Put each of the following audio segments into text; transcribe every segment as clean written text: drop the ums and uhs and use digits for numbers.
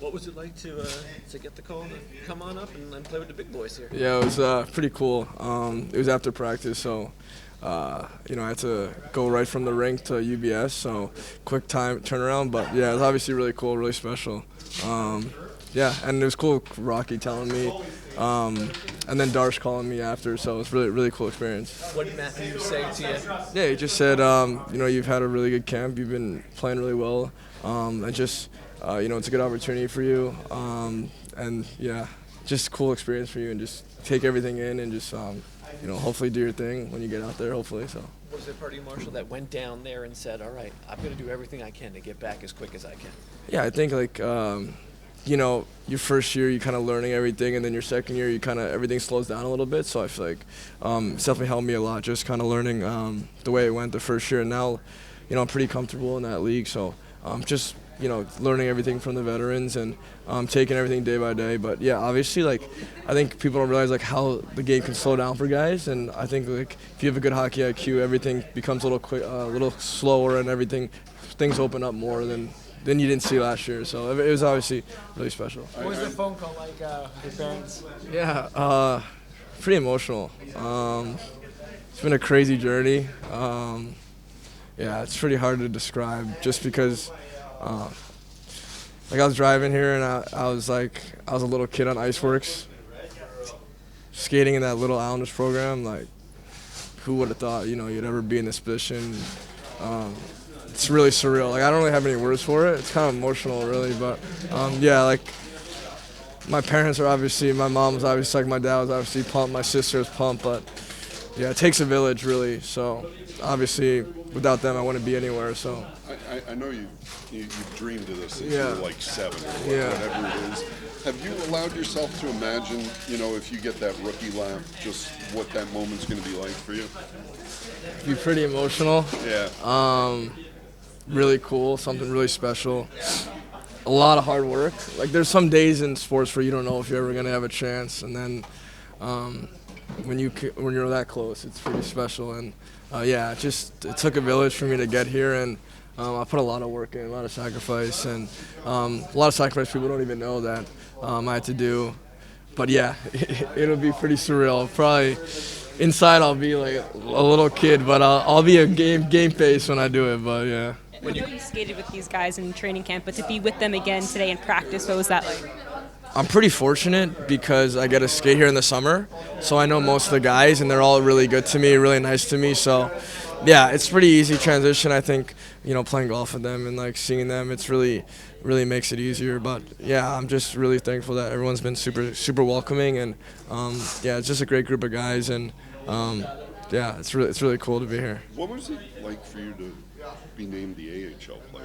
What was it like to get the call to come on up and play with the big boys here? Yeah, it was pretty cool. It was after practice, so I had to go right from the rink to UBS, so quick time turnaround. But yeah, it was obviously really cool, really special. Yeah, and it was cool. Rocky telling me, and then Darsh calling me after, so it was really cool experience. What did Matthew say to you? Yeah, he just said, you've had a really good camp. You've been playing really well, and just it's a good opportunity for you, and yeah, just a cool experience for you, and just take everything in and just hopefully do your thing when you get out there. Hopefully, so. Was there part of you, Marshall, that went down there and said, "All right, I'm going to do everything I can to get back as quick as I can"? Yeah, I think your first year, you're kind of learning everything, and then your second year, everything slows down a little bit. So I feel like it's definitely helped me a lot, just kind of learning the way it went the first year. And now, I'm pretty comfortable in that league. So just learning everything from the veterans and taking everything day by day. But yeah, obviously, I think people don't realize how the game can slow down for guys. And I think if you have a good hockey IQ, everything becomes a little slower, and things open up more than you didn't see last year. So it was obviously really special. What was the phone call like with your parents? Yeah, pretty emotional. It's been a crazy journey. Yeah, it's pretty hard to describe just because I was driving here and I was a little kid on Iceworks skating in that little Islanders program. Who would have thought, you'd ever be in this position? It's really surreal. I don't really have any words for it. It's kind of emotional, really. But, yeah, my parents are obviously, my mom was obviously, my dad was obviously pumped, my sister was pumped. But, yeah, it takes a village, really. So, obviously, without them, I wouldn't be anywhere. So. I know you dreamed of this since Yeah. you were 7 or Yeah. whatever it is. Have you allowed yourself to imagine, if you get that rookie laugh, just what that moment's going to be like for you? It'd be pretty emotional. Yeah. Really cool, something really special. A lot of hard work. There's some days in sports where you don't know if you're ever gonna have a chance, and then when you're that close, it's pretty special. And yeah, it took a village for me to get here, and I put a lot of work in, a lot of sacrifice, and a lot of sacrifice people don't even know that I had to do. But yeah, it'll be pretty surreal. Probably inside I'll be a little kid, but I'll be a game face when I do it. But yeah. I know you skated with these guys in training camp, but to be with them again today in practice, what was that like? I'm pretty fortunate because I get to skate here in the summer, so I know most of the guys, and they're all really good to me, really nice to me. So, yeah, it's pretty easy transition. I think, playing golf with them and seeing them, it's really makes it easier. But yeah, I'm just really thankful that everyone's been super welcoming, and yeah, it's just a great group of guys, and yeah, it's really cool to be here. What was it like for you to be named the AHL player?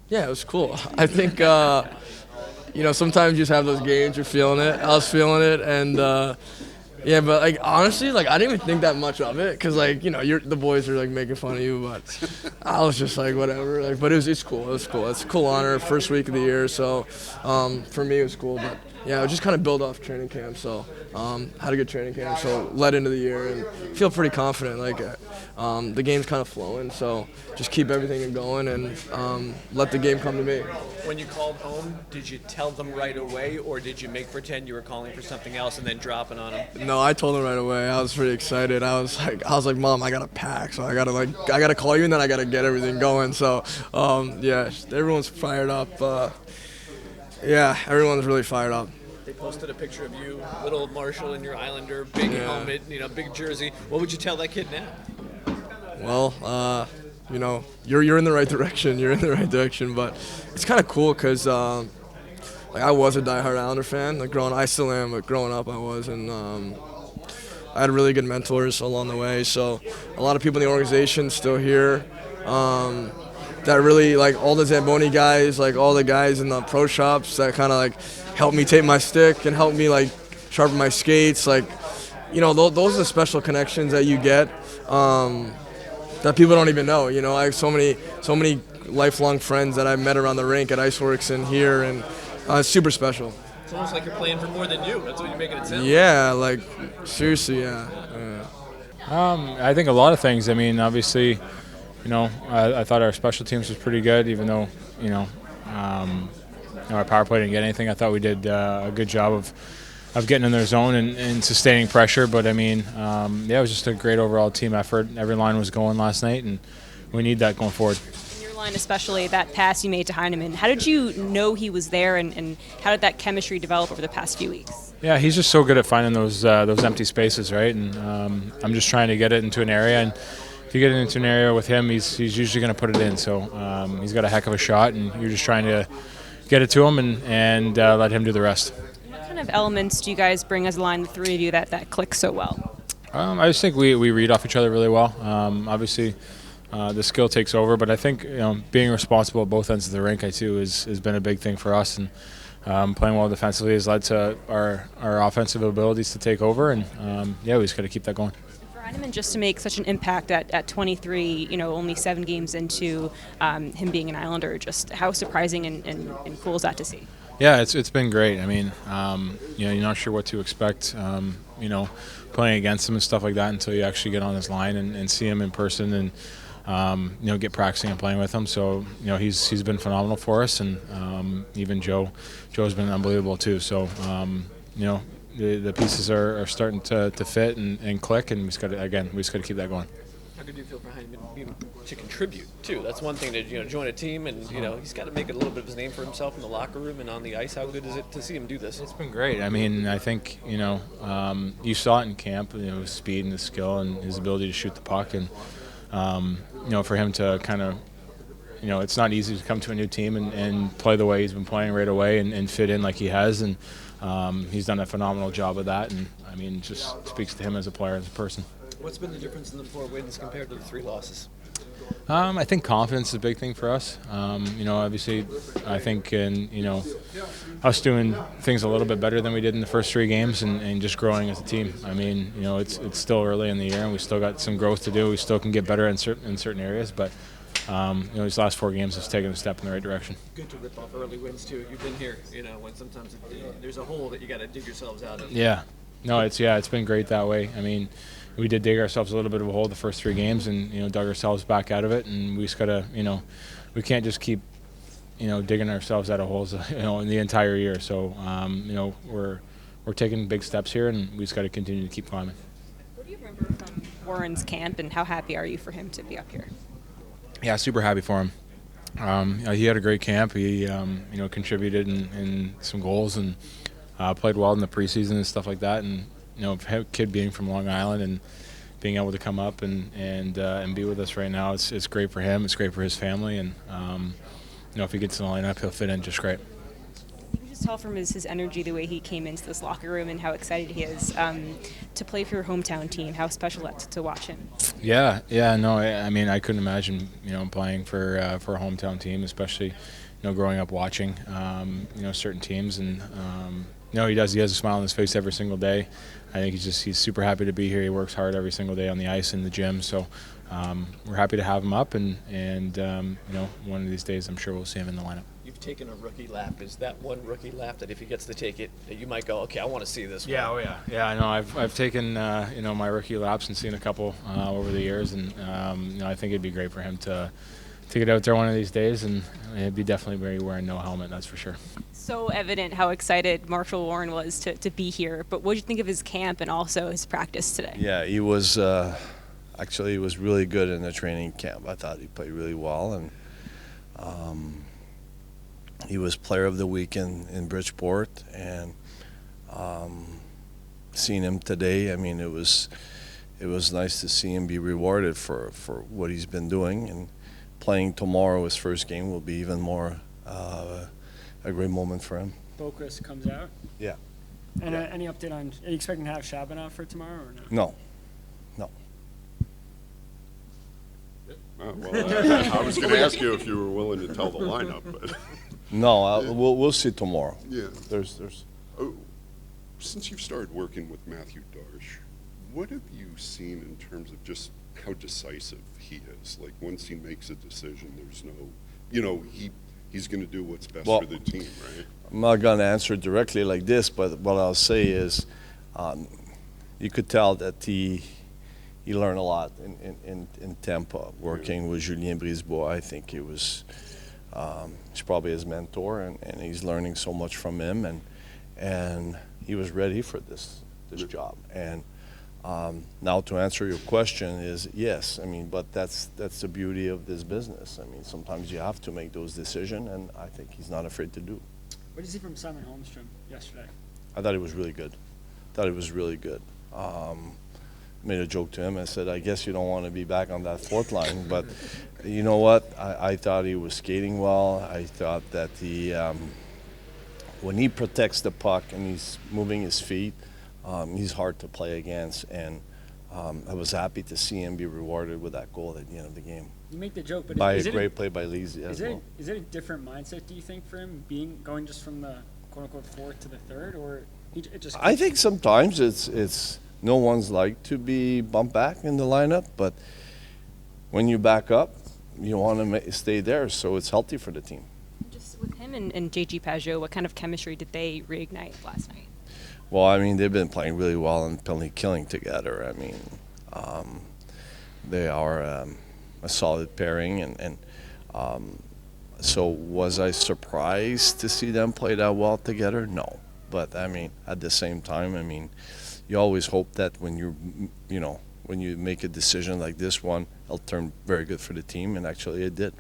Yeah, it was cool. I think, sometimes you just have those games, you're feeling it. I was feeling it, and yeah, but honestly, I didn't even think that much of it, because the boys are making fun of you, but I was just whatever. But it's cool. It's a cool honor, first week of the year, so for me it was cool. But yeah, I just kind of build off training camp, so had a good training camp, so led into the year and feel pretty confident. The game's kind of flowing, so just keep everything going and let the game come to me. When you called home, did you tell them right away, or did you make pretend you were calling for something else and then drop it on them? No, I told them right away. I was pretty excited. I was like, Mom, I gotta pack, so I gotta call you, and then I gotta get everything going. So yeah, everyone's fired up. Yeah, everyone's really fired up. They posted a picture of you, little Marshall in your Islander, big helmet, big jersey. What would you tell that kid now? Well, you're in the right direction. You're in the right direction, but it's kind of cool because I was a diehard Islander fan. I still am, but growing up I was, and I had really good mentors along the way. So a lot of people in the organization still here. That really, all the Zamboni guys, all the guys in the pro shops that kind of helped me tape my stick and helped me sharpen my skates. Those are the special connections that you get that people don't even know. I have so many lifelong friends that I've met around the rink at Iceworks and here, and it's super special. It's almost like you're playing for more than you. That's what you're making it sound. Yeah, seriously, yeah. I think a lot of things. I mean, obviously, I thought our special teams was pretty good, even though, our power play didn't get anything. I thought we did a good job of getting in their zone and sustaining pressure. But I mean, it was just a great overall team effort. Every line was going last night, and we need that going forward. In your line, especially that pass you made to Heineman, how did you know he was there, and how did that chemistry develop over the past few weeks? Yeah, he's just so good at finding those empty spaces, right? And I'm just trying to get it into an area, and if you get it into an area with him, he's usually going to put it in. So he's got a heck of a shot, and you're just trying to get it to him and let him do the rest. What kind of elements do you guys bring as a line, the three of you, that click so well? I just think we read off each other really well. Obviously, the skill takes over, but I think being responsible at both ends of the rink, has been a big thing for us. And playing well defensively has led to our offensive abilities to take over, and we just got to keep that going. For Heineman just to make such an impact at 23, only 7 games into him being an Islander, just how surprising and cool is that to see? Yeah, it's been great. I mean, you're not sure what to expect, playing against him and stuff like that until you actually get on his line and see him in person and get practicing and playing with him. So he's been phenomenal for us, and even Joe's been unbelievable too. So the pieces are starting to fit and click, and we just got to keep that going. How good do you feel for Heineman to contribute too? That's one thing to join a team, and he's got to make a little bit of his name for himself in the locker room and on the ice. How good is it to see him do this? It's been great. I mean, I think you saw it in camp, his speed and his skill and his ability to shoot the puck, and for him to kind of, it's not easy to come to a new team and play the way he's been playing right away and fit in like he has, and he's done a phenomenal job of that, and I mean, just speaks to him as a player, as a person. What's been the difference in the 4 wins compared to the 3 losses? I think confidence is a big thing for us. Obviously, I think in us doing things a little bit better than we did in the first 3 games and just growing as a team. I mean, it's still early in the year and we still got some growth to do. We still can get better in certain areas, but these last 4 games have taken a step in the right direction. Good to rip off early wins too. You've been here, when sometimes there's a hole that you got to dig yourselves out of. Yeah, no, it's been great that way. I mean, we did dig ourselves a little bit of a hole the first 3 games, and dug ourselves back out of it, and we just gotta, we can't just keep, digging ourselves out of holes, in the entire year. So, we're taking big steps here, and we just got to continue to keep climbing. What do you remember from Warren's camp, and how happy are you for him to be up here? Yeah, super happy for him. He had a great camp. He, contributed in some goals and played well in the preseason and stuff like that. And a kid being from Long Island and being able to come up and be with us right now, it's great for him. It's great for his family, and if he gets in the lineup, he'll fit in just great. You can just tell from his energy, the way he came into this locker room, and how excited he is to play for your hometown team. How special that's to watch him. Yeah, no, I mean, I couldn't imagine playing for a hometown team, especially growing up watching certain teams, and he does. He has a smile on his face every single day. I think he's super happy to be here. He works hard every single day on the ice in the gym. So we're happy to have him up, and one of these days I'm sure we'll see him in the lineup. You've taken a rookie lap. Is that one rookie lap that if he gets to take it, that you might go, okay, I want to see this one? Yeah, yeah. I know. I've taken my rookie laps and seen a couple over the years, and I think it'd be great for him to get out there one of these days, and he'd be definitely wearing no helmet, that's for sure. So evident how excited Marshall Warren was to be here, but what did you think of his camp and also his practice today? Yeah, he was actually he was really good in the training camp. I thought he played really well, and he was player of the week in Bridgeport, and seeing him today, I mean, it was nice to see him be rewarded for what he's been doing, and playing tomorrow, his first game, will be even more a great moment for him. Boquist comes out. Yeah. And Yeah. Any update on? Are you expecting to have Shabanov for tomorrow or no? No. I was going to ask you if you were willing to tell the lineup, but No, we'll see tomorrow. yeah. There's Since you've started working with Matthew Darsh, what have you seen in terms of just how decisive he is? Like, once he makes a decision, there's no, he's going to do what's best Well, for the team, right? I'm not going to answer directly like this, but what I'll say is you could tell that he learned a lot in Tampa, working with Julien Brisebois. I think he was He's probably his mentor, and he's learning so much from him, and he was ready for this job. And now to answer your question is yes. I mean, but that's the beauty of this business. I mean, sometimes you have to make those decisions, and I think he's not afraid to do. What did you see from Simon Holmstrom yesterday? I thought he was really good. Made a joke to him. I said, I guess you don't want to be back on that fourth line, but you know what? I thought he was skating well. I thought that when he protects the puck and he's moving his feet, he's hard to play against, and I was happy to see him be rewarded with that goal at the end of the game. You make the joke, but By a great play by Lisi as well. Is it a different mindset, do you think, for him, going just from the quote-unquote fourth to the third, or it just? I think sometimes it's no one's like to be bumped back in the lineup, but when you back up, you want to stay there, so it's healthy for the team. Just with him and JG Pajot, what kind of chemistry did they reignite last night? Well, I mean, they've been playing really well and penalty killing together. I mean, they are a solid pairing, and so was I surprised to see them play that well together? No, but I mean, at the same time, I mean, you always hope that when when you make a decision like this one, it'll turn very good for the team, and actually it did.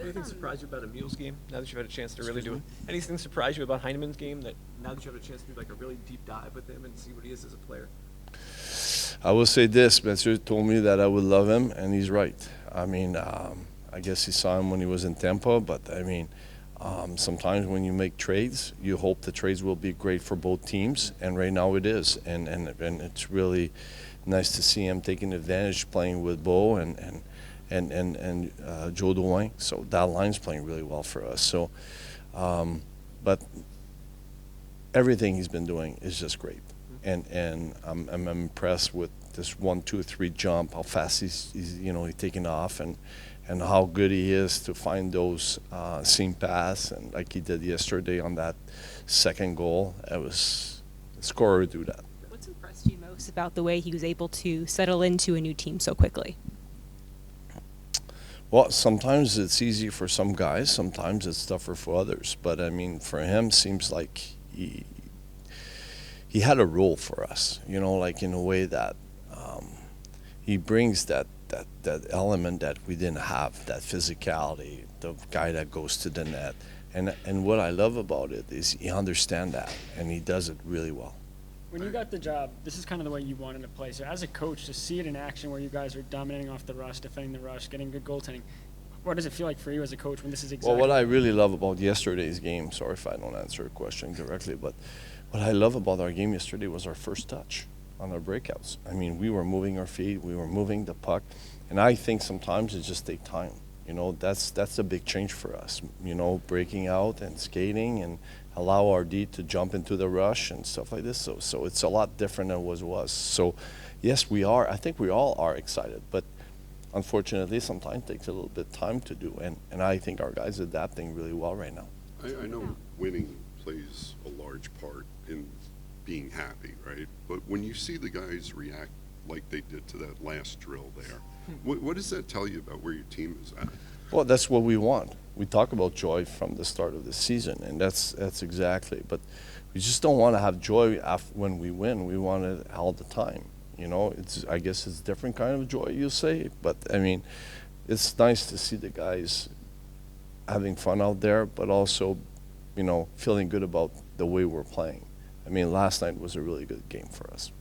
Anything surprise you about Emil's game now that you've had a chance to really do it? Anything surprise you about Heinemann's game that now that you have a chance to do like a really deep dive with him and see what he is as a player? I will say this: Spencer told me that I would love him, and he's right. I mean, I guess he saw him when he was in Tampa, but I mean, sometimes when you make trades, you hope the trades will be great for both teams, and right now it is, and it's really nice to see him taking advantage, playing with Bo and Joe Drouin. So that line's playing really well for us. So, but everything he's been doing is just great, and I'm impressed with this 1, 2, 3 jump, how fast he's taking off, and how good he is to find those seam pass, and like he did yesterday on that second goal. It was a scorer do that. What's impressed you most about the way he was able to settle into a new team so quickly? Well, sometimes it's easy for some guys, sometimes it's tougher for others. But I mean, for him, seems like he had a role for us, like in a way that he brings that element that we didn't have, that physicality, the guy that goes to the net. And what I love about it is he understands that, and he does it really well. When you got the job, this is kind of the way you wanted to play. So as a coach, to see it in action where you guys are dominating off the rush, defending the rush, getting good goaltending, what does it feel like for you as a coach when this is exactly? Well, what I really love about yesterday's game, sorry if I don't answer your question directly, but what I love about our game yesterday was our first touch on our breakouts. I mean, we were moving our feet, we were moving the puck, and I think sometimes it just takes time. That's a big change for us, breaking out and skating and allow our D to jump into the rush and stuff like this. So it's a lot different than it was. So, yes, we are. I think we all are excited, but unfortunately, sometimes it takes a little bit of time to do, and I think our guys are adapting really well right now. I know winning plays a large part in being happy, right? But when you see the guys react like they did to that last drill there, what does that tell you about where your team is at? Well, that's what we want. We talk about joy from the start of the season, and that's exactly. But we just don't want to have joy when we win. We want it all the time. I guess it's a different kind of joy, you say. But I mean, it's nice to see the guys having fun out there, but also, feeling good about the way we're playing. I mean, last night was a really good game for us.